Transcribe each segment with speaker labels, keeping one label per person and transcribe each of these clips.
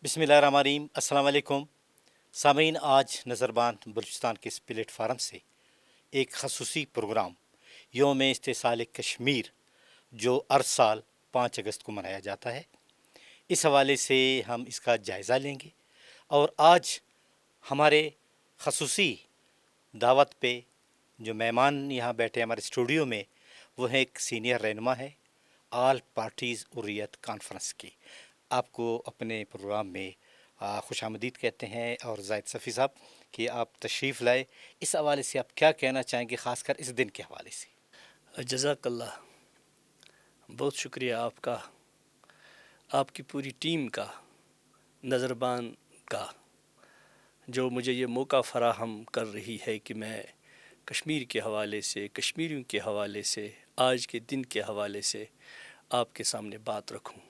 Speaker 1: بسم اللہ الرحمن الرحیم، السلام علیکم سامعین۔ آج نظربان بلوچستان کے اس پلیٹ فارم سے ایک خصوصی پروگرام یوم استحصال کشمیر جو ہر سال 5 اگست کو منایا جاتا ہے، اس حوالے سے ہم اس کا جائزہ لیں گے۔ اور آج ہمارے خصوصی دعوت پہ جو مہمان یہاں بیٹھے ہمارے اسٹوڈیو میں، وہ ہے ایک سینئر رہنما ہے آل پارٹیز حریت کانفرنس کی۔ آپ کو اپنے پروگرام میں خوش آمدید کہتے ہیں، اور زاہد صفی صاحب کہ آپ تشریف لائے، اس حوالے سے آپ کیا کہنا چاہیں گے، خاص کر اس دن کے حوالے سے؟
Speaker 2: جزاک اللہ، بہت شکریہ آپ کا، آپ کی پوری ٹیم کا، نظربان کا، جو مجھے یہ موقع فراہم کر رہی ہے کہ میں کشمیر کے حوالے سے، کشمیریوں کے حوالے سے، آج کے دن کے حوالے سے آپ کے سامنے بات رکھوں۔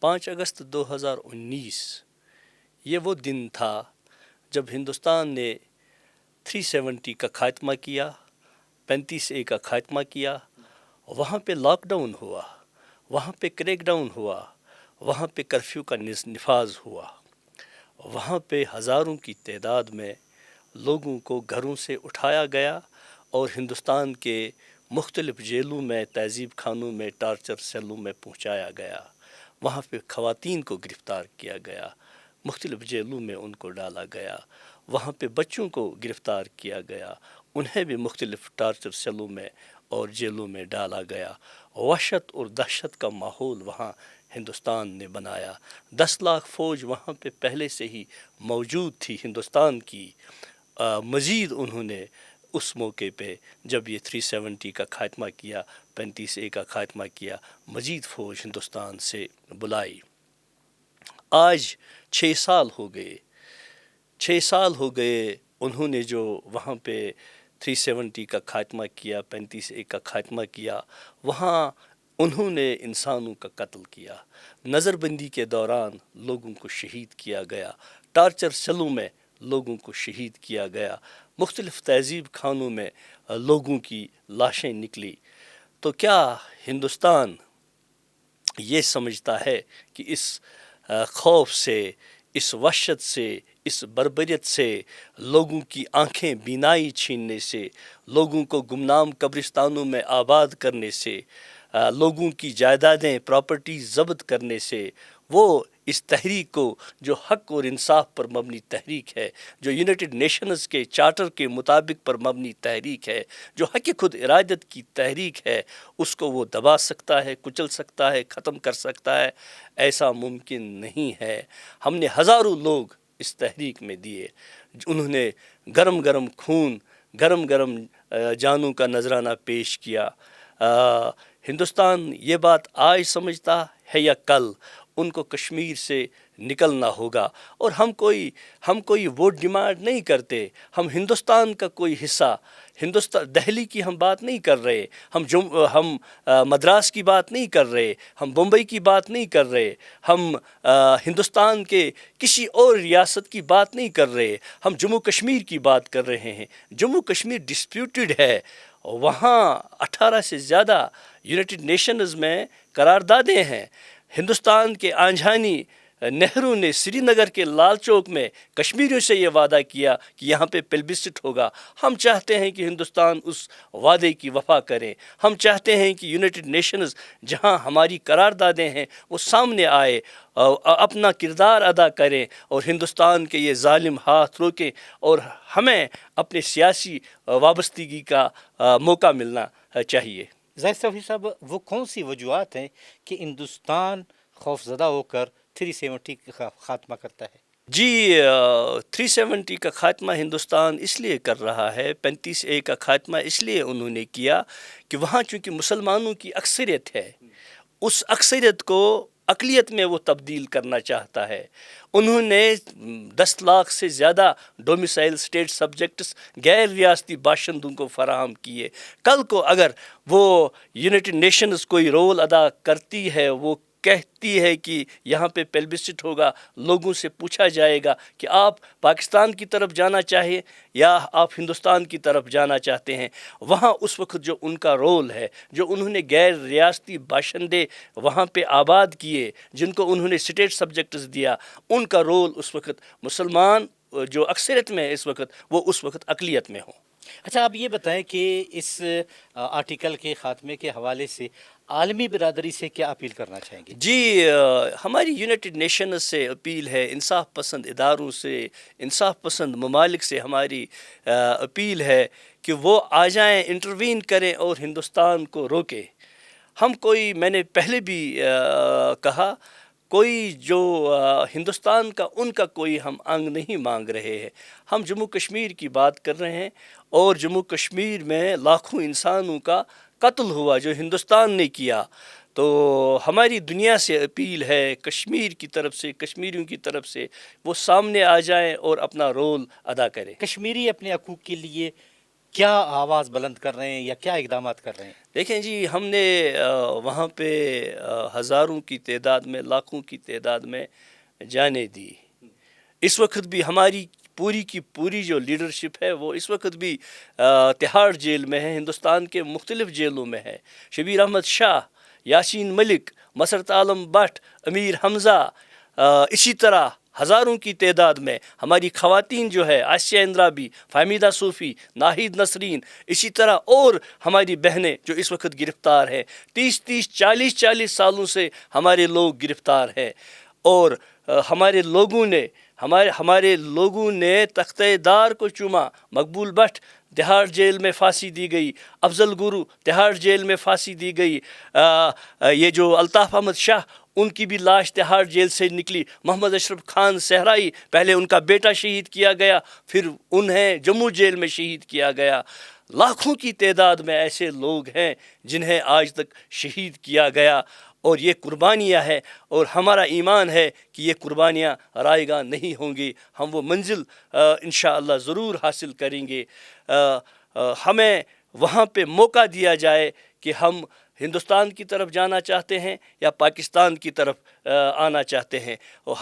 Speaker 2: 5 اگست 2019 یہ وہ دن تھا جب ہندوستان نے 370 کا خاتمہ کیا، 35A کا خاتمہ کیا۔ وہاں پہ لاک ڈاؤن ہوا، وہاں پہ کریک ڈاؤن ہوا، وہاں پہ کرفیو کا نفاذ ہوا، وہاں پہ ہزاروں کی تعداد میں لوگوں کو گھروں سے اٹھایا گیا اور ہندوستان کے مختلف جیلوں میں، تہذیب خانوں میں، ٹارچر سیلوں میں پہنچایا گیا۔ وہاں پہ خواتین کو گرفتار کیا گیا، مختلف جیلوں میں ان کو ڈالا گیا۔ وہاں پہ بچوں کو گرفتار کیا گیا، انہیں بھی مختلف ٹارچر سیلوں میں اور جیلوں میں ڈالا گیا۔ وحشت اور دہشت کا ماحول وہاں ہندوستان نے بنایا۔ 10 لاکھ فوج وہاں پہ پہلے سے ہی موجود تھی ہندوستان کی۔ مزید انہوں نے اس موقع پہ جب یہ 370 کا خاتمہ کیا، 35A کا خاتمہ کیا، مزید فوج ہندوستان سے بلائی۔ آج 6 سال ہو گئے، 6 سال ہو گئے انہوں نے جو وہاں پہ 370 کا خاتمہ کیا، 35A کا خاتمہ کیا، وہاں انہوں نے انسانوں کا قتل کیا۔ نظر بندی کے دوران لوگوں کو شہید کیا گیا، ٹارچر سیلوں میں لوگوں کو شہید کیا گیا، مختلف تہذیب خانوں میں لوگوں کی لاشیں نکلی۔ تو کیا ہندوستان یہ سمجھتا ہے کہ اس خوف سے، اس وحشت سے، اس بربریت سے، لوگوں کی آنکھیں بینائی چھیننے سے، لوگوں کو گمنام قبرستانوں میں آباد کرنے سے، لوگوں کی جائیدادیں، پراپرٹیز ضبط کرنے سے، وہ اس تحریک کو جو حق اور انصاف پر مبنی تحریک ہے، جو یونائٹڈ نیشنز کے چارٹر کے مطابق پر مبنی تحریک ہے، جو حق خود ارادت کی تحریک ہے، اس کو وہ دبا سکتا ہے، کچل سکتا ہے، ختم کر سکتا ہے؟ ایسا ممکن نہیں ہے۔ ہم نے ہزاروں لوگ اس تحریک میں دیے، انہوں نے گرم گرم خون، گرم گرم جانوں کا نذرانہ پیش کیا۔ ہندوستان یہ بات آج سمجھتا ہے یا کل ان کو کشمیر سے نکلنا ہوگا؟ اور ہم کوئی ووٹ ڈیمانڈ نہیں کرتے، ہم ہندوستان کا کوئی حصہ، دہلی کی ہم بات نہیں کر رہے، ہم مدراس کی بات نہیں کر رہے، ہم بمبئی کی بات نہیں کر رہے، ہم ہندوستان کے کسی اور ریاست کی بات نہیں کر رہے، ہم جموں کشمیر کی بات کر رہے ہیں۔ جموں کشمیر ڈسپیوٹڈ ہے، وہاں 18 سے زیادہ یونائٹڈ نیشنز میں قراردادیں ہیں۔ ہندوستان کے آنجہانی نہرو نے سری نگر کے لال چوک میں کشمیریوں سے یہ وعدہ کیا کہ یہاں پہ پلبسٹ ہوگا۔ ہم چاہتے ہیں کہ ہندوستان اس وعدے کی وفا کرے۔ ہم چاہتے ہیں کہ یونائٹڈ نیشنز جہاں ہماری قراردادیں ہیں وہ سامنے آئے، اپنا کردار ادا کریں اور ہندوستان کے یہ ظالم ہاتھ روکیں، اور ہمیں اپنے سیاسی وابستگی کا موقع ملنا چاہیے۔
Speaker 1: زاہد صفی صاحب، وہ کون سی وجوہات ہیں کہ ہندوستان خوف زدہ ہو کر 370 کا خاتمہ کرتا ہے؟
Speaker 2: جی، 370 کا خاتمہ ہندوستان اس لیے کر رہا ہے، 35A کا خاتمہ اس لیے انہوں نے کیا کہ وہاں چونکہ مسلمانوں کی اکثریت ہے، اس اکثریت کو اقلیت میں وہ تبدیل کرنا چاہتا ہے۔ انہوں نے 10 لاکھ سے زیادہ ڈومیسائل اسٹیٹ سبجیکٹس غیر ریاستی باشندوں کو فراہم کیے۔ کل کو اگر وہ یونائٹڈ نیشنز کوئی رول ادا کرتی ہے، وہ کہتی ہے کہ یہاں پہ پلبسٹ ہوگا، لوگوں سے پوچھا جائے گا کہ آپ پاکستان کی طرف جانا چاہیے یا آپ ہندوستان کی طرف جانا چاہتے ہیں، وہاں اس وقت جو ان کا رول ہے، جو انہوں نے غیر ریاستی باشندے وہاں پہ آباد کیے، جن کو انہوں نے اسٹیٹ سبجیکٹس دیا، ان کا رول اس وقت مسلمان جو اکثریت میں ہے اس وقت، وہ اس وقت اقلیت میں ہوں۔
Speaker 1: اچھا آپ یہ بتائیں کہ اس آرٹیکل کے خاتمے کے حوالے سے عالمی برادری سے کیا اپیل کرنا چاہیں گے؟
Speaker 2: جی، ہماری یونائٹڈ نیشنز سے اپیل ہے، انصاف پسند اداروں سے، انصاف پسند ممالک سے ہماری اپیل ہے کہ وہ آ جائیں، انٹروین کریں اور ہندوستان کو روکیں۔ میں نے پہلے بھی کہا، کوئی جو ہندوستان کا ان کا کوئی ہم انگ نہیں مانگ رہے ہیں، ہم جموں کشمیر کی بات کر رہے ہیں، اور جموں کشمیر میں لاکھوں انسانوں کا قتل ہوا جو ہندوستان نے کیا۔ تو ہماری دنیا سے اپیل ہے، کشمیر کی طرف سے، کشمیریوں کی طرف سے، وہ سامنے آ جائیں اور اپنا رول ادا کریں۔
Speaker 1: کشمیری اپنے حقوق کے لیے کیا آواز بلند کر رہے ہیں یا کیا اقدامات کر رہے ہیں؟
Speaker 2: دیکھیں جی، ہم نے وہاں پہ ہزاروں کی تعداد میں، لاکھوں کی تعداد میں جانیں دی۔ اس وقت بھی ہماری پوری کی پوری جو لیڈرشپ ہے وہ اس وقت بھی تہاڑ جیل میں ہے، ہندوستان کے مختلف جیلوں میں ہے۔ شبیر احمد شاہ، یاسین ملک، مسرت عالم بٹ، امیر حمزہ، اسی طرح ہزاروں کی تعداد میں ہماری خواتین جو ہے، آسیہ اندرابی، فہمیدہ صوفی، ناہید نسرین، اسی طرح اور ہماری بہنیں جو اس وقت گرفتار ہیں، 30 سالوں سے ہمارے لوگ گرفتار ہیں، اور ہمارے لوگوں نے تختہ دار کو چوما۔ مقبول بٹ تہاڑ جیل میں پھانسی دی گئی، افضل گرو تہاڑ جیل میں پھانسی دی گئی، یہ جو الطاف احمد شاہ، ان کی بھی لاش تہاڑ جیل سے نکلی۔ محمد اشرف خان صحرائی، پہلے ان کا بیٹا شہید کیا گیا، پھر انہیں جموں جیل میں شہید کیا گیا۔ لاکھوں کی تعداد میں ایسے لوگ ہیں جنہیں آج تک شہید کیا گیا، اور یہ قربانیاں ہیں، اور ہمارا ایمان ہے کہ یہ قربانیاں رائے گاں نہیں ہوں گی، ہم وہ منزل انشاءاللہ ضرور حاصل کریں گے۔ ہمیں وہاں پہ موقع دیا جائے کہ ہم ہندوستان کی طرف جانا چاہتے ہیں یا پاکستان کی طرف آنا چاہتے ہیں۔ اور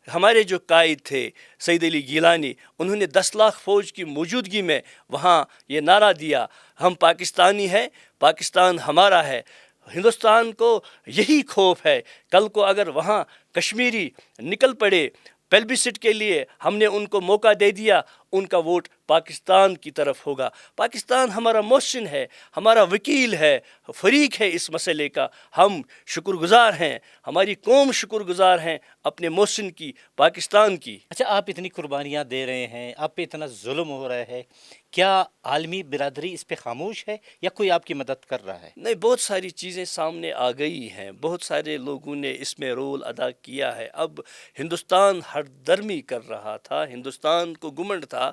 Speaker 2: ہمارے جو قائد تھے سید علی گیلانی، انہوں نے 10 لاکھ فوج کی موجودگی میں وہاں یہ نعرہ دیا، ہم پاکستانی ہیں، پاکستان ہمارا ہے۔ ہندوستان کو یہی خوف ہے، کل کو اگر وہاں کشمیری نکل پڑے پلبسٹ کے لیے، ہم نے ان کو موقع دے دیا، ان کا ووٹ پاکستان کی طرف ہوگا۔ پاکستان ہمارا محسن ہے، ہمارا وکیل ہے، فریق ہے اس مسئلے کا، ہم شکر گزار ہیں، ہماری قوم شکر گزار ہیں اپنے محسن کی، پاکستان کی۔
Speaker 1: اچھا آپ اتنی قربانیاں دے رہے ہیں، آپ پہ اتنا ظلم ہو رہا ہے، کیا عالمی برادری اس پہ خاموش ہے یا کوئی آپ کی مدد کر رہا ہے؟
Speaker 2: نہیں، بہت ساری چیزیں سامنے آ گئی ہیں، بہت سارے لوگوں نے اس میں رول ادا کیا ہے۔ اب ہندوستان ہر درمی کر رہا تھا، ہندوستان کو گمنڈ تھا،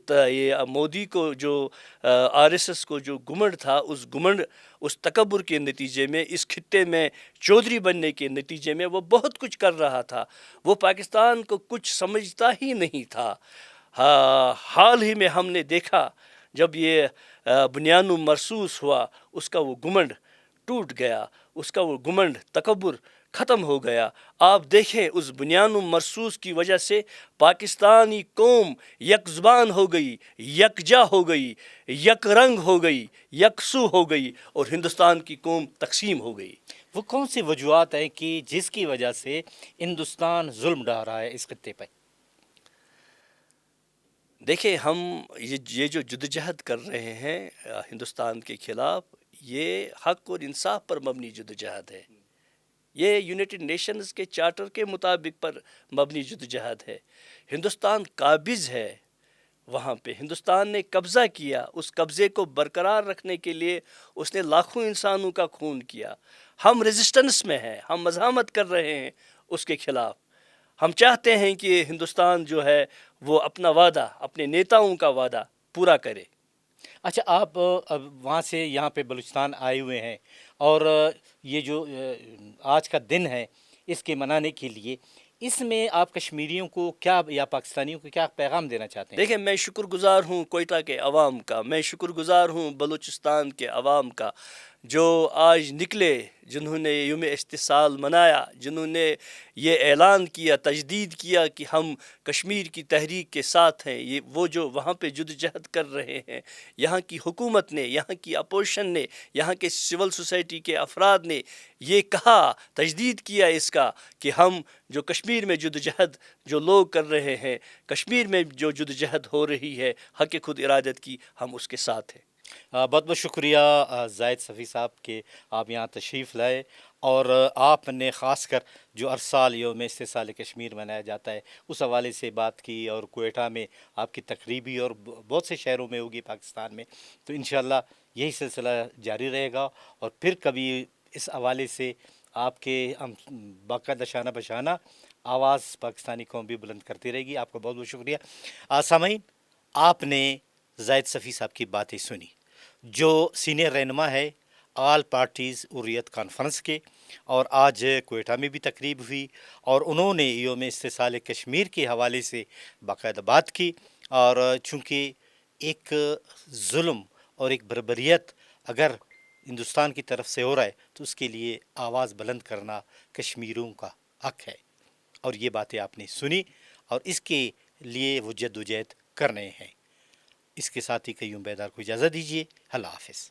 Speaker 2: یہ مودی کو جو RSS کو جو گمنڈ تھا، اس تکبر کے نتیجے میں، اس خطے میں چودھری بننے کے نتیجے میں وہ بہت کچھ کر رہا تھا، وہ پاکستان کو کچھ سمجھتا ہی نہیں تھا۔ حال ہی میں ہم نے دیکھا جب یہ بنیان مرصوص ہوا، اس کا وہ گمنڈ ٹوٹ گیا، اس کا وہ گمنڈ تکبر ختم ہو گیا۔ آپ دیکھیں اس بنیان مرصوص کی وجہ سے پاکستانی قوم یک زبان ہو گئی، یکجا ہو گئی، یک رنگ ہو گئی، یکسو ہو گئی، اور ہندوستان کی قوم تقسیم ہو گئی۔
Speaker 1: وہ کون سی وجوہات ہیں کہ جس کی وجہ سے ہندوستان ظلم ڈھا رہا ہے اس خطے پہ؟
Speaker 2: دیکھیں، ہم یہ جو جدوجہد کر رہے ہیں ہندوستان کے خلاف، یہ حق اور انصاف پر مبنی جدوجہد ہے، یہ یونائٹڈ نیشنز کے چارٹر کے مطابق پر مبنی جدوجہد ہے۔ ہندوستان قابض ہے وہاں پہ، ہندوستان نے قبضہ کیا، اس قبضے کو برقرار رکھنے کے لیے اس نے لاکھوں انسانوں کا خون کیا۔ ہم ریزسٹنس میں ہیں، ہم مزاحمت کر رہے ہیں اس کے خلاف۔ ہم چاہتے ہیں کہ ہندوستان جو ہے وہ اپنا وعدہ، اپنے نیتاؤں کا وعدہ پورا کرے۔
Speaker 1: اچھا آپ وہاں سے یہاں پہ بلوچستان آئے ہوئے ہیں، اور یہ جو آج کا دن ہے اس کے منانے کے لیے اس میں آپ کشمیریوں کو کیا یا پاکستانیوں کو کیا پیغام دینا چاہتے ہیں؟
Speaker 2: دیکھیں، میں شکر گزار ہوں کوئٹہ کے عوام کا، میں شکر گزار ہوں بلوچستان کے عوام کا، جو آج نکلے، جنہوں نے یوم استحصال منایا، جنہوں نے یہ اعلان کیا، تجدید کیا کہ ہم کشمیر کی تحریک کے ساتھ ہیں۔ یہ وہ جو وہاں پہ جدوجہد کر رہے ہیں، یہاں کی حکومت نے، یہاں کی اپوزیشن نے، یہاں کے سول سوسائٹی کے افراد نے یہ کہا، تجدید کیا اس کا کہ ہم جو کشمیر میں جدوجہد جو لوگ کر رہے ہیں، کشمیر میں جو جدوجہد ہو رہی ہے حق خود ارادت کی، ہم اس کے ساتھ ہیں۔
Speaker 1: بہت بہت شکریہ زاہد صفی صاحب کہ آپ یہاں تشریف لائے، اور آپ نے خاص کر جو ہر سال یوم استحصال کشمیر منایا جاتا ہے اس حوالے سے بات کی، اور کوئٹہ میں آپ کی تقریبی اور بہت سے شہروں میں ہوگی پاکستان میں، تو انشاءاللہ یہی سلسلہ جاری رہے گا، اور پھر کبھی اس حوالے سے آپ کے ہم باقاعدہ شانہ بشانہ آواز پاکستانی قوم بھی بلند کرتی رہے گی۔ آپ کا بہت بہت شکریہ۔ سامعین، آپ نے زاہد صفی صاحب کی باتیں سنی، جو سینئر رہنما ہے آل پارٹیز حریت کانفرنس کے، اور آج کوئٹہ میں بھی تقریب ہوئی، اور انہوں نے یوم استحصال کشمیر کے حوالے سے باقاعدہ بات کی، اور چونکہ ایک ظلم اور ایک بربریت اگر ہندوستان کی طرف سے ہو رہا ہے تو اس کے لیے آواز بلند کرنا کشمیریوں کا حق ہے، اور یہ باتیں آپ نے سنی، اور اس کے لیے وہ جد و جہد کر رہے ہیں۔ اس کے ساتھ ہی قیوم بیدار کو اجازت دیجیے۔ اللہ حافظ۔